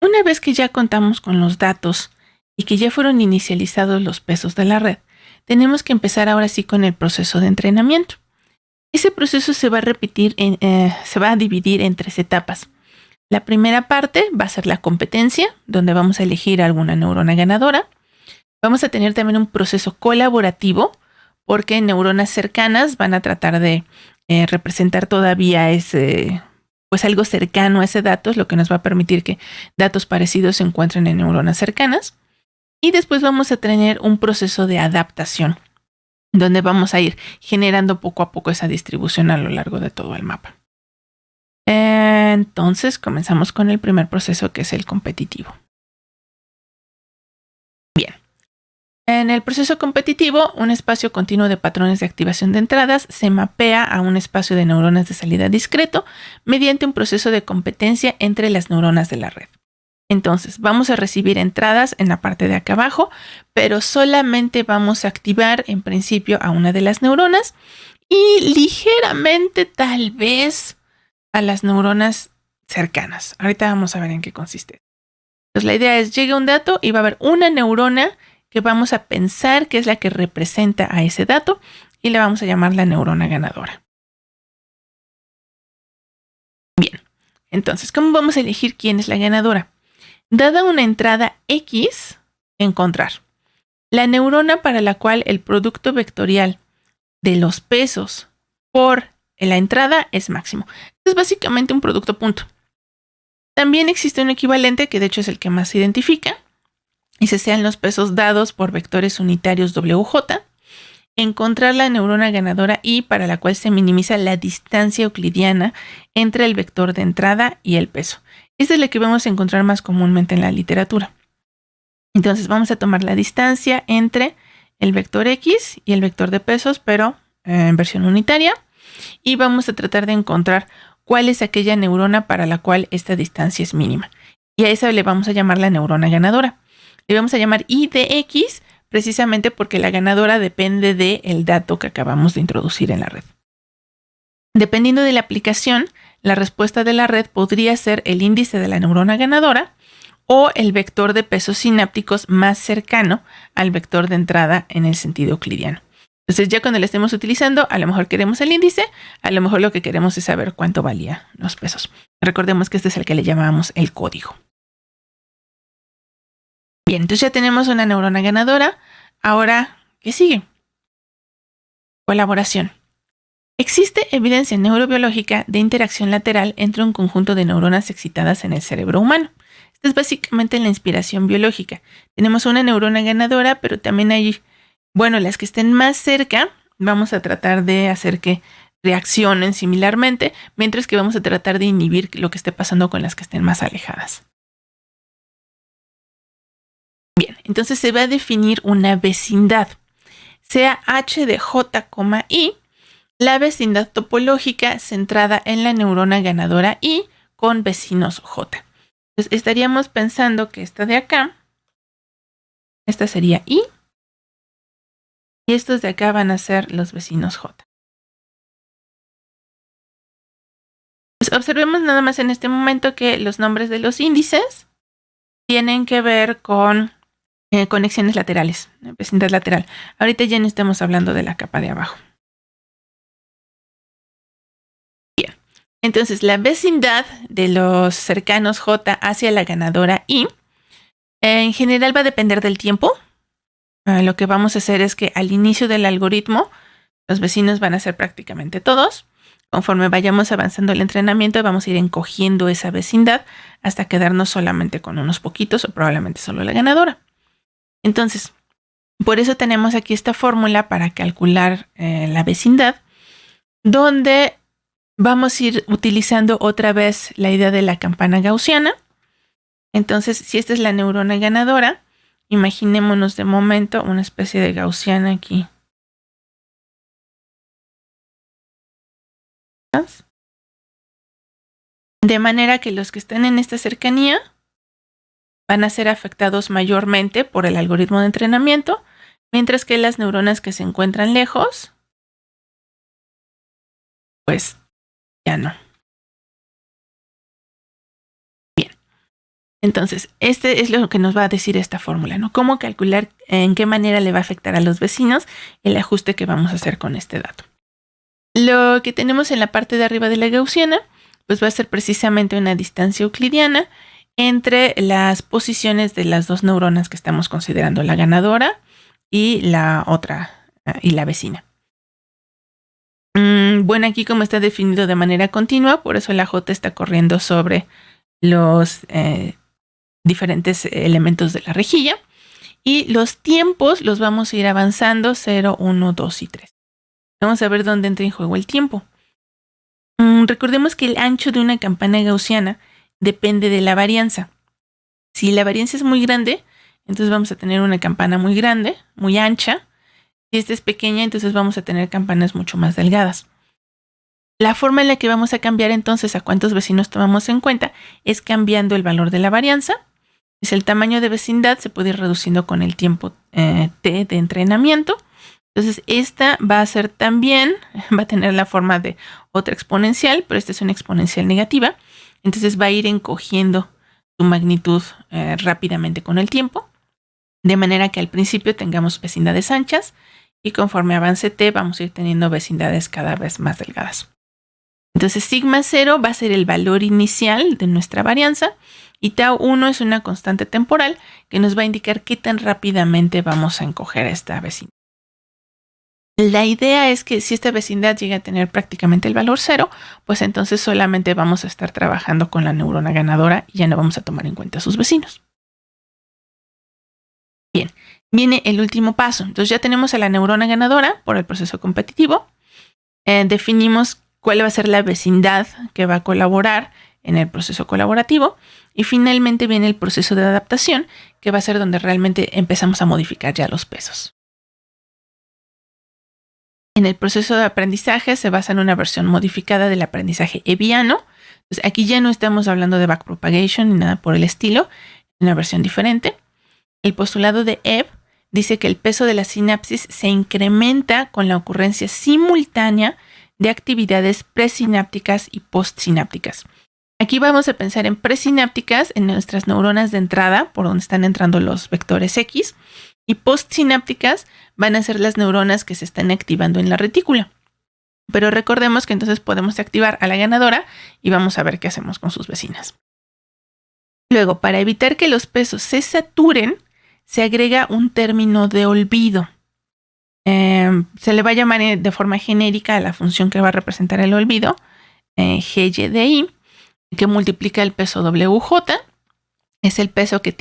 Una vez que ya contamos con los datos y que ya fueron inicializados los pesos de la red, tenemos que empezar ahora sí con el proceso de entrenamiento. Ese proceso se va a se va a dividir en 3 etapas. La primera parte va a ser la competencia, donde vamos a elegir alguna neurona ganadora. Vamos a tener también un proceso colaborativo, porque neuronas cercanas van a tratar de representar todavía pues algo cercano a ese dato, es lo que nos va a permitir que datos parecidos se encuentren en neuronas cercanas. Y después vamos a tener un proceso de adaptación, donde vamos a ir generando poco a poco esa distribución a lo largo de todo el mapa. Entonces comenzamos con el primer proceso, que es el competitivo. Bien. En el proceso competitivo, un espacio continuo de patrones de activación de entradas se mapea a un espacio de neuronas de salida discreto mediante un proceso de competencia entre las neuronas de la red. Entonces, vamos a recibir entradas en la parte de acá abajo, pero solamente vamos a activar en principio a una de las neuronas y ligeramente tal vez a las neuronas cercanas. Ahorita vamos a ver en qué consiste. Entonces, la idea es, llega un dato y va a haber una neurona que vamos a pensar que es la que representa a ese dato y le vamos a llamar la neurona ganadora. Bien, entonces, ¿cómo vamos a elegir quién es la ganadora? Dada una entrada X, encontrar la neurona para la cual el producto vectorial de los pesos por la entrada es máximo. Es básicamente un producto punto. También existe un equivalente que de hecho es el que más se identifica, y se sean los pesos dados por vectores unitarios WJ, encontrar la neurona ganadora Y para la cual se minimiza la distancia euclidiana entre el vector de entrada y el peso. Esta es la que vamos a encontrar más comúnmente en la literatura. Entonces vamos a tomar la distancia entre el vector X y el vector de pesos, pero en versión unitaria, y vamos a tratar de encontrar cuál es aquella neurona para la cual esta distancia es mínima. Y a esa le vamos a llamar la neurona ganadora. Le vamos a llamar I de X precisamente porque la ganadora depende del dato que acabamos de introducir en la red. Dependiendo de la aplicación, la respuesta de la red podría ser el índice de la neurona ganadora o el vector de pesos sinápticos más cercano al vector de entrada en el sentido euclidiano. Entonces, ya cuando lo estemos utilizando, a lo mejor queremos el índice, a lo mejor lo que queremos es saber cuánto valía los pesos. Recordemos que este es el que le llamábamos el código. Bien, entonces ya tenemos una neurona ganadora. Ahora, ¿qué sigue? Colaboración. Existe evidencia neurobiológica de interacción lateral entre un conjunto de neuronas excitadas en el cerebro humano. Esta es básicamente la inspiración biológica. Tenemos una neurona ganadora, pero también hay, las que estén más cerca, vamos a tratar de hacer que reaccionen similarmente, mientras que vamos a tratar de inhibir lo que esté pasando con las que estén más alejadas. Bien, entonces se va a definir una vecindad, sea H de J, I, la vecindad topológica centrada en la neurona ganadora Y con vecinos J. Entonces estaríamos pensando que esta de acá, esta sería Y, y estos de acá van a ser los vecinos J. Pues observemos nada más en este momento que los nombres de los índices tienen que ver con conexiones laterales, vecindad lateral. Ahorita ya no estamos hablando de la capa de abajo. Bien, entonces la vecindad de los cercanos J hacia la ganadora Y en general va a depender del tiempo. Lo que vamos a hacer es que al inicio del algoritmo los vecinos van a ser prácticamente todos. Conforme vayamos avanzando el entrenamiento, vamos a ir encogiendo esa vecindad hasta quedarnos solamente con unos poquitos o probablemente solo la ganadora. Entonces, por eso tenemos aquí esta fórmula para calcular la vecindad, donde vamos a ir utilizando otra vez la idea de la campana gaussiana. Entonces, si esta es la neurona ganadora, imaginémonos de momento una especie de gaussiana aquí. De manera que los que estén en esta cercanía van a ser afectados mayormente por el algoritmo de entrenamiento, mientras que las neuronas que se encuentran lejos, pues ya no. Bien. Entonces, este es lo que nos va a decir esta fórmula, ¿no? Cómo calcular en qué manera le va a afectar a los vecinos el ajuste que vamos a hacer con este dato. Lo que tenemos en la parte de arriba de la gaussiana, pues va a ser precisamente una distancia euclidiana entre las posiciones de las dos neuronas que estamos considerando, la ganadora y la otra, y la vecina. Bueno, aquí como está definido de manera continua, por eso la J está corriendo sobre los diferentes elementos de la rejilla. Y los tiempos los vamos a ir avanzando 0, 1, 2 y 3. Vamos a ver dónde entra en juego el tiempo. Recordemos que el ancho de una campana gaussiana depende de la varianza. Si la varianza es muy grande, entonces vamos a tener una campana muy grande, muy ancha. Si esta es pequeña, entonces vamos a tener campanas mucho más delgadas. La forma en la que vamos a cambiar entonces a cuántos vecinos tomamos en cuenta es cambiando el valor de la varianza. Es el tamaño de vecindad, se puede ir reduciendo con el tiempo T de entrenamiento. Entonces esta va a ser también, va a tener la forma de otra exponencial, pero esta es una exponencial negativa. Entonces va a ir encogiendo su magnitud rápidamente con el tiempo, de manera que al principio tengamos vecindades anchas y conforme avance T vamos a ir teniendo vecindades cada vez más delgadas. Entonces sigma 0 va a ser el valor inicial de nuestra varianza y tau 1 es una constante temporal que nos va a indicar qué tan rápidamente vamos a encoger esta vecindad. La idea es que si esta vecindad llega a tener prácticamente el valor 0, pues entonces solamente vamos a estar trabajando con la neurona ganadora y ya no vamos a tomar en cuenta a sus vecinos. Bien, viene el último paso. Entonces ya tenemos a la neurona ganadora por el proceso competitivo. Definimos cuál va a ser la vecindad que va a colaborar en el proceso colaborativo. Y finalmente viene el proceso de adaptación, que va a ser donde realmente empezamos a modificar ya los pesos. En el proceso de aprendizaje se basa en una versión modificada del aprendizaje hebbiano. Entonces, aquí ya no estamos hablando de backpropagation ni nada por el estilo, una versión diferente. El postulado de Ebb dice que el peso de la sinapsis se incrementa con la ocurrencia simultánea de actividades presinápticas y postsinápticas. Aquí vamos a pensar en presinápticas, en nuestras neuronas de entrada, por donde están entrando los vectores X, y postsinápticas van a ser las neuronas que se están activando en la retícula. Pero recordemos que entonces podemos activar a la ganadora y vamos a ver qué hacemos con sus vecinas. Luego, para evitar que los pesos se saturen, se agrega un término de olvido. Se le va a llamar de forma genérica a la función que va a representar el olvido, GYDI, que multiplica el peso WJ. Es el peso que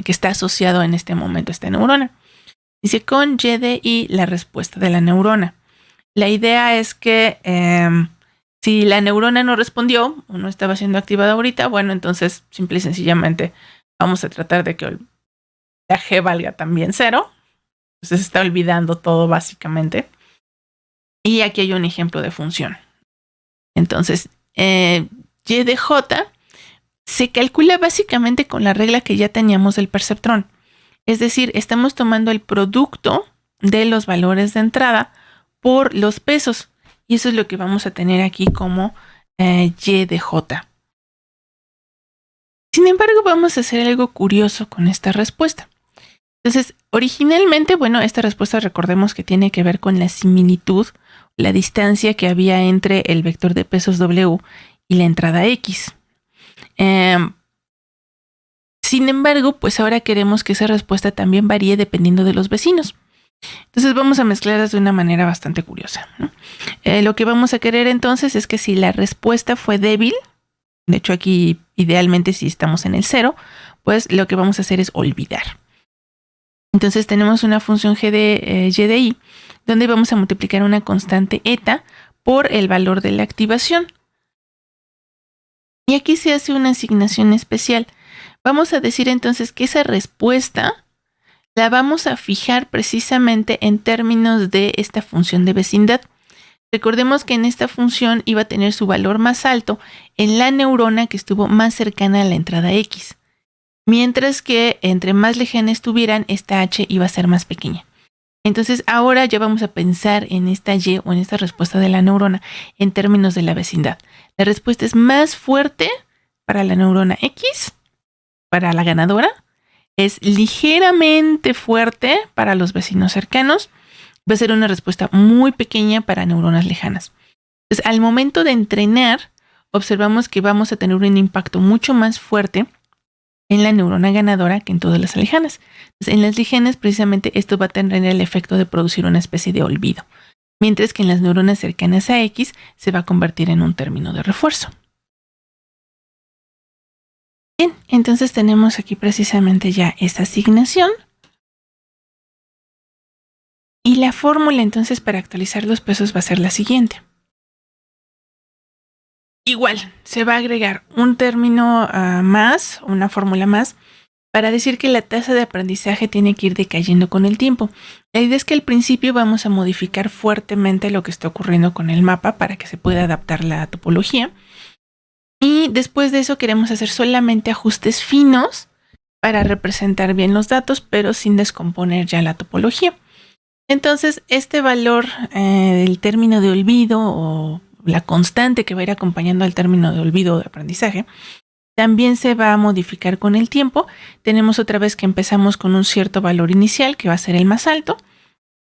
está asociado en este momento a esta neurona. Dice con YDI la respuesta de la neurona. La idea es que si la neurona no respondió o no estaba siendo activada ahorita, bueno, entonces simple y sencillamente vamos a tratar de que la G valga también 0. Entonces se está olvidando todo básicamente. Y aquí hay un ejemplo de función. Entonces, Y de J se calcula básicamente con la regla que ya teníamos del perceptrón. Es decir, estamos tomando el producto de los valores de entrada por los pesos. Y eso es lo que vamos a tener aquí como Y de J. Sin embargo, vamos a hacer algo curioso con esta respuesta. Entonces, originalmente, bueno, esta respuesta recordemos que tiene que ver con la similitud, la distancia que había entre el vector de pesos W y la entrada X. Sin embargo, pues ahora queremos que esa respuesta también varíe dependiendo de los vecinos. Entonces vamos a mezclarlas de una manera bastante curiosa, ¿no? Lo que vamos a querer entonces es que si la respuesta fue débil, de hecho aquí idealmente si estamos en el 0, pues lo que vamos a hacer es olvidar. Entonces tenemos una función G de Y de I, donde vamos a multiplicar una constante eta por el valor de la activación. Y aquí se hace una asignación especial. Vamos a decir entonces que esa respuesta la vamos a fijar precisamente en términos de esta función de vecindad. Recordemos que en esta función iba a tener su valor más alto en la neurona que estuvo más cercana a la entrada X. Mientras que entre más lejana estuvieran, esta H iba a ser más pequeña. Entonces ahora ya vamos a pensar en esta Y o en esta respuesta de la neurona en términos de la vecindad. La respuesta es más fuerte para la neurona X, para la ganadora es ligeramente fuerte para los vecinos cercanos. Va a ser una respuesta muy pequeña para neuronas lejanas. Entonces, al momento de entrenar, observamos que vamos a tener un impacto mucho más fuerte en la neurona ganadora que en todas las lejanas. Entonces, en las lejanas, precisamente, esto va a tener el efecto de producir una especie de olvido, mientras que en las neuronas cercanas a X se va a convertir en un término de refuerzo. Bien, entonces tenemos aquí precisamente ya esta asignación. Y la fórmula entonces para actualizar los pesos va a ser la siguiente. Igual, se va a agregar un término más, una fórmula más, para decir que la tasa de aprendizaje tiene que ir decayendo con el tiempo. La idea es que al principio vamos a modificar fuertemente lo que está ocurriendo con el mapa para que se pueda adaptar la topología. Y después de eso queremos hacer solamente ajustes finos para representar bien los datos, pero sin descomponer ya la topología. Entonces, este valor del término de olvido o la constante que va a ir acompañando al término de olvido o de aprendizaje, también se va a modificar con el tiempo. Tenemos otra vez que empezamos con un cierto valor inicial, que va a ser el más alto,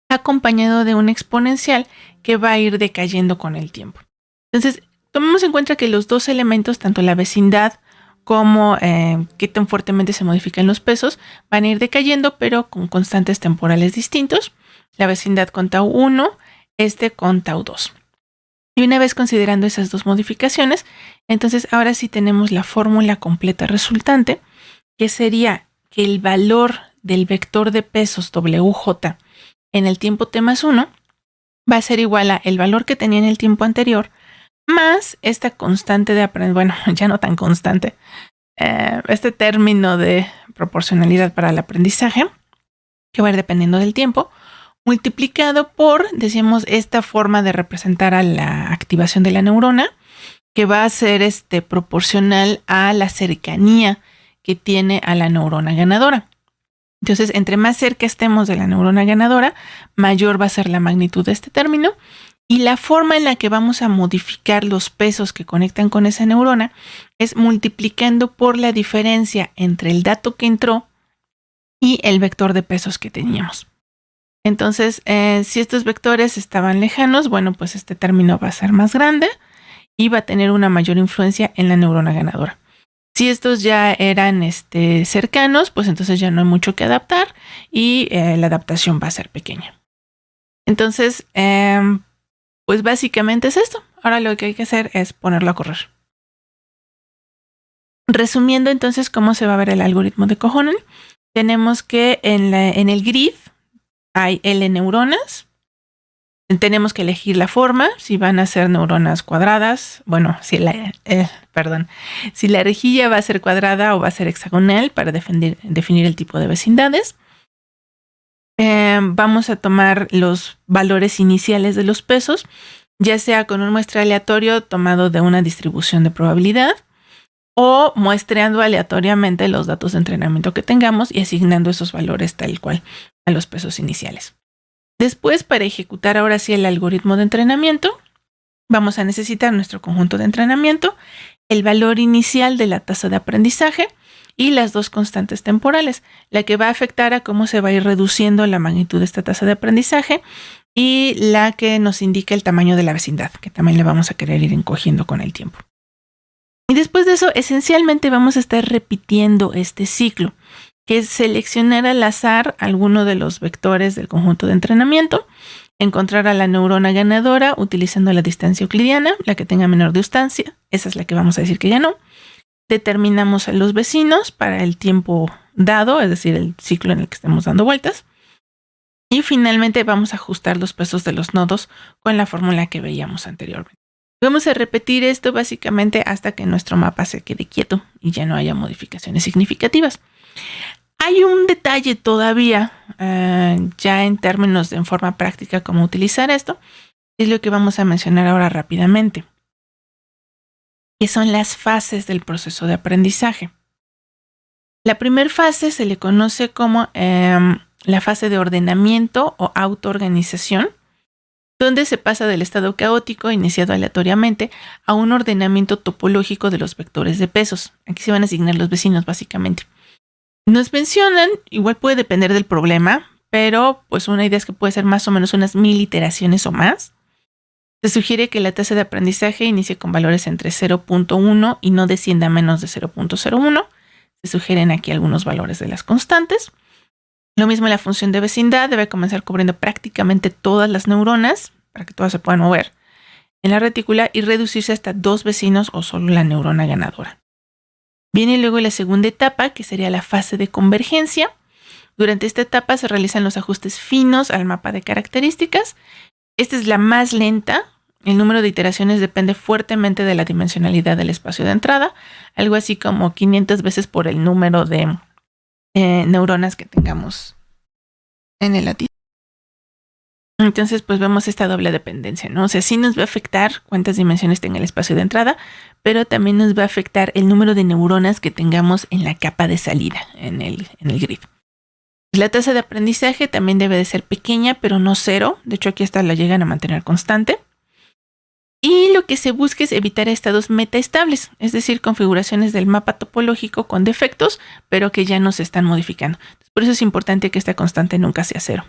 acompañado de un exponencial que va a ir decayendo con el tiempo. Entonces, tomemos en cuenta que los dos elementos, tanto la vecindad como qué tan fuertemente se modifican los pesos, van a ir decayendo, pero con constantes temporales distintos. La vecindad con tau 1, con tau 2. Y una vez considerando esas dos modificaciones, entonces ahora sí tenemos la fórmula completa resultante, que sería que el valor del vector de pesos WJ en el tiempo t más 1 va a ser igual a el valor que tenía en el tiempo anterior, más esta constante de aprendizaje, bueno, ya no tan constante, este término de proporcionalidad para el aprendizaje, que va a ir dependiendo del tiempo, multiplicado por, decíamos, esta forma de representar a la activación de la neurona, que va a ser proporcional a la cercanía que tiene a la neurona ganadora. Entonces, entre más cerca estemos de la neurona ganadora, mayor va a ser la magnitud de este término. Y la forma en la que vamos a modificar los pesos que conectan con esa neurona es multiplicando por la diferencia entre el dato que entró y el vector de pesos que teníamos. Entonces, si estos vectores estaban lejanos, bueno, pues este término va a ser más grande y va a tener una mayor influencia en la neurona ganadora. Si estos ya eran cercanos, pues entonces ya no hay mucho que adaptar y la adaptación va a ser pequeña. Entonces, pues básicamente es esto. Ahora lo que hay que hacer es ponerlo a correr. Resumiendo entonces cómo se va a ver el algoritmo de Kohonen, tenemos que en el grid hay L neuronas. Tenemos que elegir la forma, si van a ser neuronas cuadradas, bueno, si la rejilla va a ser cuadrada o va a ser hexagonal para definir el tipo de vecindades. Vamos a tomar los valores iniciales de los pesos, ya sea con un muestreo aleatorio tomado de una distribución de probabilidad o muestreando aleatoriamente los datos de entrenamiento que tengamos y asignando esos valores tal cual a los pesos iniciales. Después, para ejecutar ahora sí el algoritmo de entrenamiento, vamos a necesitar nuestro conjunto de entrenamiento, el valor inicial de la tasa de aprendizaje y las dos constantes temporales, la que va a afectar a cómo se va a ir reduciendo la magnitud de esta tasa de aprendizaje y la que nos indica el tamaño de la vecindad, que también le vamos a querer ir encogiendo con el tiempo. Y después de eso, esencialmente vamos a estar repitiendo este ciclo, que es seleccionar al azar alguno de los vectores del conjunto de entrenamiento, encontrar a la neurona ganadora utilizando la distancia euclidiana, la que tenga menor distancia, esa es la que vamos a decir que ganó. Determinamos a los vecinos para el tiempo dado, es decir, el ciclo en el que estemos dando vueltas. Y finalmente vamos a ajustar los pesos de los nodos con la fórmula que veíamos anteriormente. Vamos a repetir esto básicamente hasta que nuestro mapa se quede quieto y ya no haya modificaciones significativas. Hay un detalle todavía, ya en términos de en forma práctica cómo utilizar esto, es lo que vamos a mencionar ahora rápidamente, que son las fases del proceso de aprendizaje. La primera fase se le conoce como la fase de ordenamiento o autoorganización, donde se pasa del estado caótico iniciado aleatoriamente a un ordenamiento topológico de los vectores de pesos. Aquí se van a asignar los vecinos básicamente. Nos mencionan, igual puede depender del problema, pero pues una idea es que puede ser más o menos unas 1000 iteraciones o más. Se sugiere que la tasa de aprendizaje inicie con valores entre 0.1 y no descienda a menos de 0.01. Se sugieren aquí algunos valores de las constantes. Lo mismo la función de vecindad debe comenzar cubriendo prácticamente todas las neuronas para que todas se puedan mover en la retícula y reducirse hasta 2 vecinos o solo la neurona ganadora. Viene luego la segunda etapa, que sería la fase de convergencia. Durante esta etapa se realizan los ajustes finos al mapa de características. Esta es la más lenta. El número de iteraciones depende fuertemente de la dimensionalidad del espacio de entrada, algo así como 500 veces por el número de neuronas que tengamos en el latido. Entonces, pues vemos esta doble dependencia, ¿no? O sea, sí nos va a afectar cuántas dimensiones tenga el espacio de entrada, pero también nos va a afectar el número de neuronas que tengamos en la capa de salida, en el grid. La tasa de aprendizaje también debe de ser pequeña, pero no cero. De hecho, aquí hasta la llegan a mantener constante. Y lo que se busca es evitar estados metaestables, es decir, configuraciones del mapa topológico con defectos, pero que ya no se están modificando. Por eso es importante que esta constante nunca sea cero.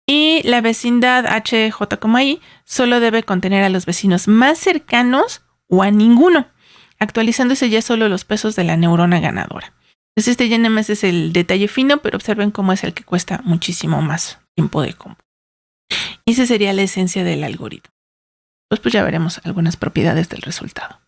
Y la vecindad HJ,I solo debe contener a los vecinos más cercanos o a ninguno, actualizándose ya solo los pesos de la neurona ganadora. Entonces este ya nada más es el detalle fino, pero observen cómo es el que cuesta muchísimo más tiempo de cómputo. Y esa sería la esencia del algoritmo. Pues ya veremos algunas propiedades del resultado.